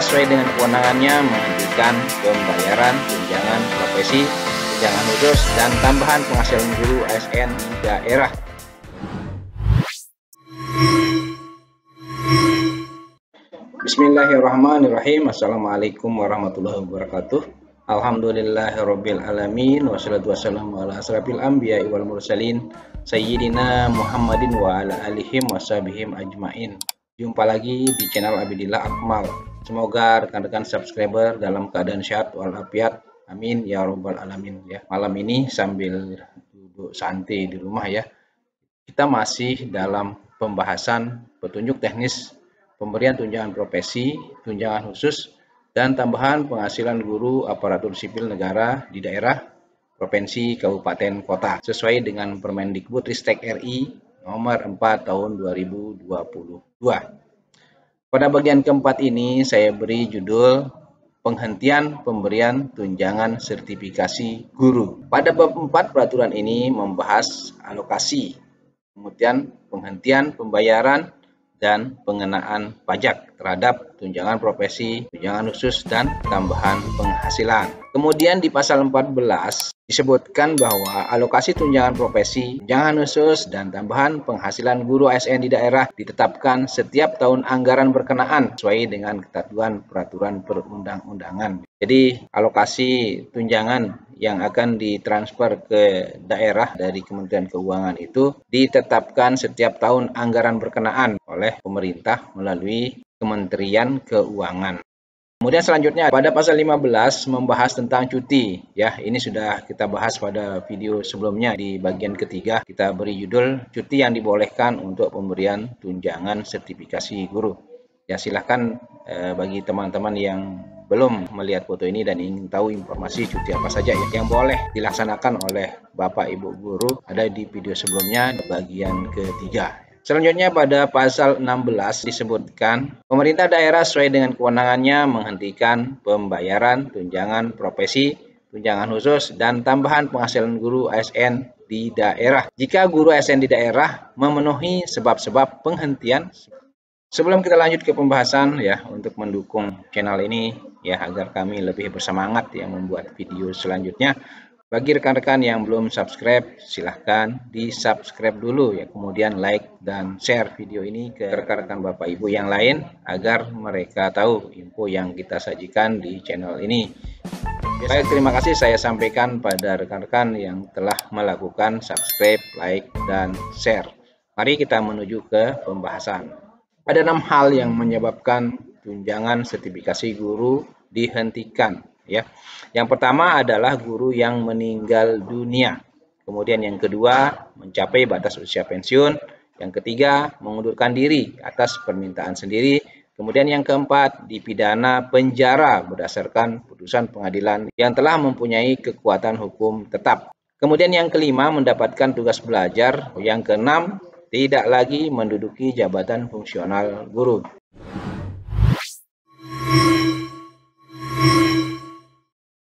sesuai dengan kewenangannya menghentikan pembayaran tunjangan profesi, tunjangan khusus, dan tambahan penghasilan guru ASN di daerah. Bismillahirrahmanirrahim. Assalamualaikum warahmatullahi wabarakatuh. Alhamdulillahirabbil alamin, wassalatu wassalamu ala asrofil anbiya'i wal mursalin sayyidina Muhammadin wa ala alihim washabihim ajmain. Jumpa lagi di channel Abidillah Akmal. Semoga rekan-rekan subscriber dalam keadaan sehat walafiat. Amin ya robbal alamin ya. Malam ini sambil duduk santai di rumah ya, kita masih dalam pembahasan petunjuk teknis pemberian tunjangan profesi, tunjangan khusus, dan tambahan penghasilan guru aparatur sipil negara di daerah, provinsi, kabupaten, kota sesuai dengan Permendikbudristek RI nomor 4 tahun 2022. Pada bagian keempat ini saya beri judul penghentian pemberian tunjangan sertifikasi guru. Pada bab 4 peraturan ini membahas alokasi, kemudian penghentian pembayaran dan pengenaan pajak terhadap tunjangan profesi, tunjangan khusus, dan tambahan penghasilan. Kemudian di pasal 14 disebutkan bahwa alokasi tunjangan profesi, tunjangan khusus, dan tambahan penghasilan guru ASN di daerah ditetapkan setiap tahun anggaran berkenaan sesuai dengan ketentuan peraturan perundang-undangan. Jadi alokasi tunjangan yang akan ditransfer ke daerah dari Kementerian Keuangan itu ditetapkan setiap tahun anggaran berkenaan oleh pemerintah melalui Kementerian Keuangan. Kemudian selanjutnya pada pasal 15 membahas tentang cuti. Ya, ini sudah kita bahas pada video sebelumnya di bagian ketiga. Kita beri judul cuti yang dibolehkan untuk pemberian tunjangan sertifikasi guru. Ya, silahkan bagi teman-teman yang belum melihat foto ini dan ingin tahu informasi cuti apa saja yang boleh dilaksanakan oleh Bapak Ibu guru, ada di video sebelumnya di bagian ketiga. Selanjutnya pada pasal 16 disebutkan pemerintah daerah sesuai dengan kewenangannya menghentikan pembayaran tunjangan profesi, tunjangan khusus, dan tambahan penghasilan guru ASN di daerah jika guru ASN di daerah memenuhi sebab-sebab penghentian. Sebelum kita lanjut ke pembahasan ya, untuk mendukung channel ini ya agar kami lebih bersemangat ya membuat video selanjutnya. Bagi rekan-rekan yang belum subscribe, silahkan di-subscribe dulu ya, kemudian like dan share video ini ke rekan-rekan Bapak Ibu yang lain agar mereka tahu info yang kita sajikan di channel ini. Baik, terima kasih saya sampaikan pada rekan-rekan yang telah melakukan subscribe, like, dan share. Mari kita menuju ke pembahasan. Ada 6 hal yang menyebabkan tunjangan sertifikasi guru dihentikan. Ya, yang pertama adalah guru yang meninggal dunia. Kemudian yang kedua, mencapai batas usia pensiun. Yang ketiga, mengundurkan diri atas permintaan sendiri. Kemudian yang keempat, dipidana penjara berdasarkan putusan pengadilan yang telah mempunyai kekuatan hukum tetap. Kemudian yang kelima, mendapatkan tugas belajar. Yang keenam, tidak lagi menduduki jabatan fungsional guru.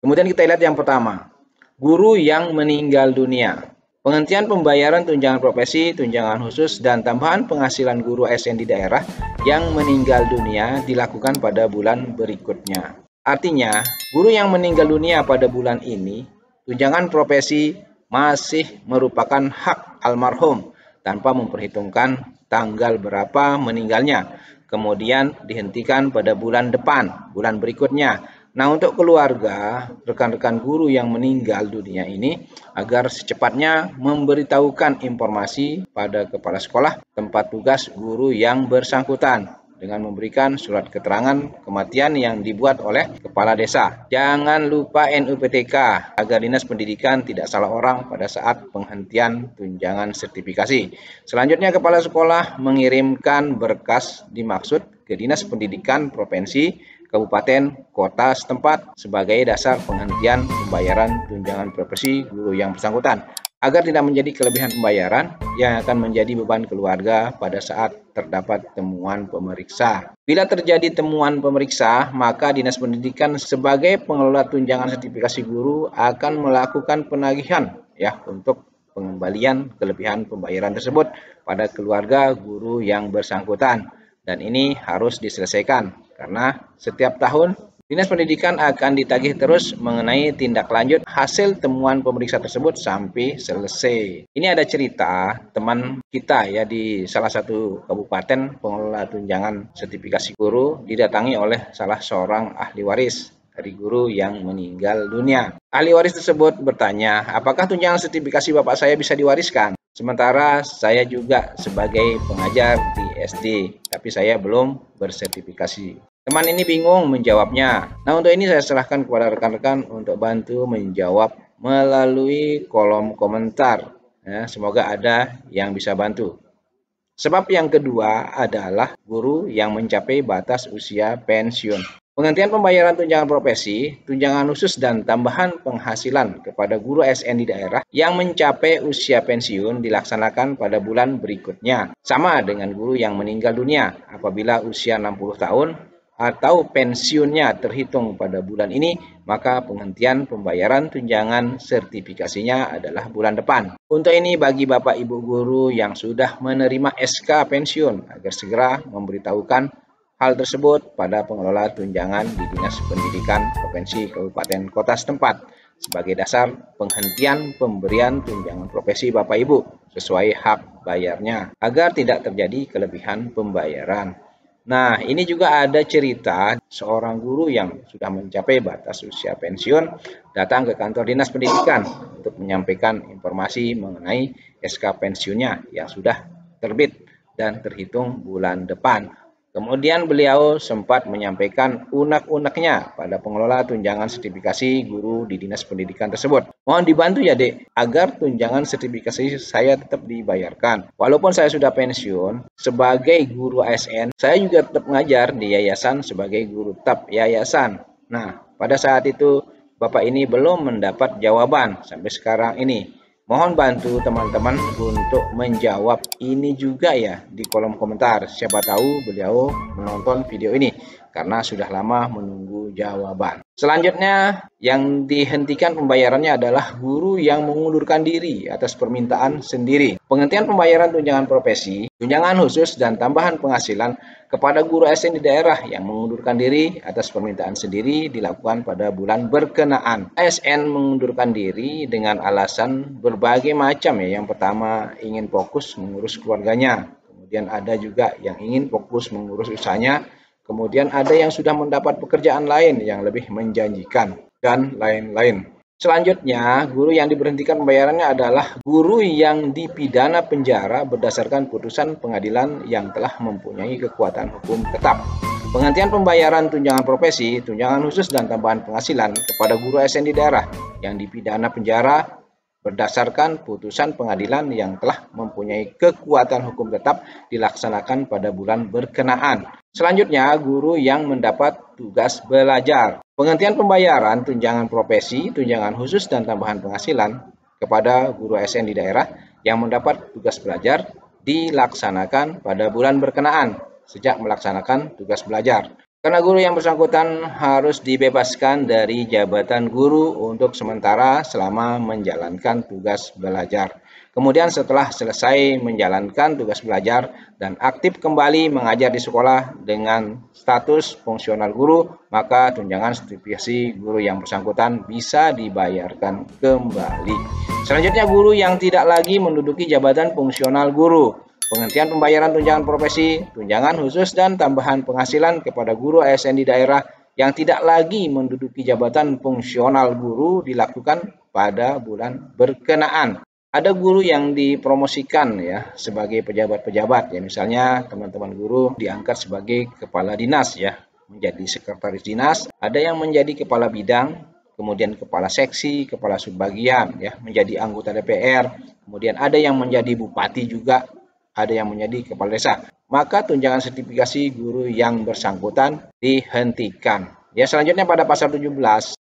Kemudian kita lihat yang pertama, guru yang meninggal dunia. Penghentian pembayaran tunjangan profesi, tunjangan khusus, dan tambahan penghasilan guru ASN di daerah yang meninggal dunia dilakukan pada bulan berikutnya. Artinya, guru yang meninggal dunia pada bulan ini, tunjangan profesi masih merupakan hak almarhum tanpa memperhitungkan tanggal berapa meninggalnya. Kemudian dihentikan pada bulan depan, bulan berikutnya. Nah, untuk keluarga, rekan-rekan guru yang meninggal dunia ini agar secepatnya memberitahukan informasi pada kepala sekolah tempat tugas guru yang bersangkutan dengan memberikan surat keterangan kematian yang dibuat oleh kepala desa. Jangan lupa NUPTK agar Dinas Pendidikan tidak salah orang pada saat penghentian tunjangan sertifikasi. Selanjutnya, kepala sekolah mengirimkan berkas dimaksud ke Dinas Pendidikan Provinsi, kabupaten, kota setempat sebagai dasar penghentian pembayaran tunjangan profesi guru yang bersangkutan agar tidak menjadi kelebihan pembayaran yang akan menjadi beban keluarga pada saat terdapat temuan pemeriksa. Bila terjadi temuan pemeriksa, maka Dinas Pendidikan sebagai pengelola tunjangan sertifikasi guru akan melakukan penagihan ya untuk pengembalian kelebihan pembayaran tersebut pada keluarga guru yang bersangkutan. Dan ini harus diselesaikan karena setiap tahun Dinas Pendidikan akan ditagih terus mengenai tindak lanjut hasil temuan pemeriksa tersebut sampai selesai. Ini ada cerita teman kita ya di salah satu kabupaten pengelola tunjangan sertifikasi guru didatangi oleh salah seorang ahli waris dari guru yang meninggal dunia. Ahli waris tersebut bertanya, apakah tunjangan sertifikasi bapak saya bisa diwariskan? Sementara saya juga sebagai pengajar di SD, tapi saya belum bersertifikasi. Teman ini bingung menjawabnya. Nah, untuk ini saya serahkan kepada rekan-rekan untuk bantu menjawab melalui kolom komentar. Ya, semoga ada yang bisa bantu. Sebab yang kedua adalah guru yang mencapai batas usia pensiun. Penghentian pembayaran tunjangan profesi, tunjangan khusus dan tambahan penghasilan kepada guru ASN di daerah yang mencapai usia pensiun dilaksanakan pada bulan berikutnya. Sama dengan guru yang meninggal dunia apabila usia 60 tahun atau pensiunnya terhitung pada bulan ini, maka penghentian pembayaran tunjangan sertifikasinya adalah bulan depan. Untuk ini bagi Bapak Ibu guru yang sudah menerima SK pensiun agar segera memberitahukan hal tersebut pada pengelola tunjangan di Dinas Pendidikan Provinsi Kabupaten Kota setempat sebagai dasar penghentian pemberian tunjangan profesi Bapak Ibu sesuai hak bayarnya agar tidak terjadi kelebihan pembayaran. Nah, ini juga ada cerita seorang guru yang sudah mencapai batas usia pensiun datang ke kantor Dinas Pendidikan untuk menyampaikan informasi mengenai SK pensiunnya yang sudah terbit dan terhitung bulan depan. Kemudian beliau sempat menyampaikan unek-uneknya pada pengelola tunjangan sertifikasi guru di Dinas Pendidikan tersebut. Mohon dibantu ya Dek, agar tunjangan sertifikasi saya tetap dibayarkan. Walaupun saya sudah pensiun, sebagai guru ASN, saya juga tetap mengajar di yayasan sebagai guru tetap yayasan. Nah, pada saat itu Bapak ini belum mendapat jawaban sampai sekarang ini. Mohon bantu teman-teman untuk menjawab ini juga ya di kolom komentar. Siapa tahu beliau menonton video ini karena sudah lama menunggu jawaban. Selanjutnya yang dihentikan pembayarannya adalah guru yang mengundurkan diri atas permintaan sendiri. Penghentian pembayaran tunjangan profesi, tunjangan khusus dan tambahan penghasilan kepada guru ASN di daerah yang mengundurkan diri atas permintaan sendiri dilakukan pada bulan berkenaan. ASN mengundurkan diri dengan alasan berbagai macam ya. Yang pertama ingin fokus mengurus keluarganya, kemudian ada juga yang ingin fokus mengurus usahanya, kemudian ada yang sudah mendapat pekerjaan lain yang lebih menjanjikan dan lain-lain. Selanjutnya, guru yang diberhentikan pembayarannya adalah guru yang dipidana penjara berdasarkan putusan pengadilan yang telah mempunyai kekuatan hukum tetap. Penghentian pembayaran tunjangan profesi, tunjangan khusus dan tambahan penghasilan kepada guru ASN di daerah yang dipidana penjara berdasarkan putusan pengadilan yang telah mempunyai kekuatan hukum tetap dilaksanakan pada bulan berkenaan. Selanjutnya, guru yang mendapat tugas belajar. Penghentian pembayaran tunjangan profesi, tunjangan khusus dan tambahan penghasilan kepada guru ASN di daerah yang mendapat tugas belajar dilaksanakan pada bulan berkenaan sejak melaksanakan tugas belajar. Karena guru yang bersangkutan harus dibebaskan dari jabatan guru untuk sementara selama menjalankan tugas belajar. Kemudian setelah selesai menjalankan tugas belajar dan aktif kembali mengajar di sekolah dengan status fungsional guru, maka tunjangan sertifikasi guru yang bersangkutan bisa dibayarkan kembali. Selanjutnya, guru yang tidak lagi menduduki jabatan fungsional guru. Penghentian pembayaran tunjangan profesi, tunjangan khusus dan tambahan penghasilan kepada guru ASN di daerah yang tidak lagi menduduki jabatan fungsional guru dilakukan pada bulan berkenaan. Ada guru yang dipromosikan ya sebagai pejabat-pejabat ya, misalnya teman-teman guru diangkat sebagai kepala dinas ya, menjadi sekretaris dinas, ada yang menjadi kepala bidang, kemudian kepala seksi, kepala subbagian ya, menjadi anggota DPR, kemudian ada yang menjadi bupati juga, ada yang menjadi kepala desa. Maka tunjangan sertifikasi guru yang bersangkutan dihentikan. Ya, selanjutnya pada pasal 17,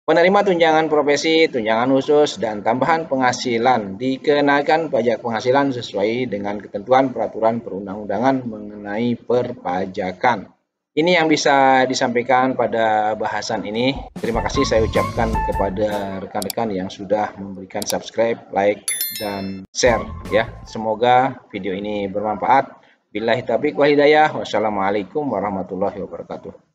penerima tunjangan profesi, tunjangan khusus dan tambahan penghasilan dikenakan pajak penghasilan sesuai dengan ketentuan peraturan perundang-undangan mengenai perpajakan. Ini yang bisa disampaikan pada bahasan ini. Terima kasih saya ucapkan kepada rekan-rekan yang sudah memberikan subscribe, like, dan share ya. Semoga video ini bermanfaat. Billahi taufiq wal hidayah. Wassalamualaikum warahmatullahi wabarakatuh.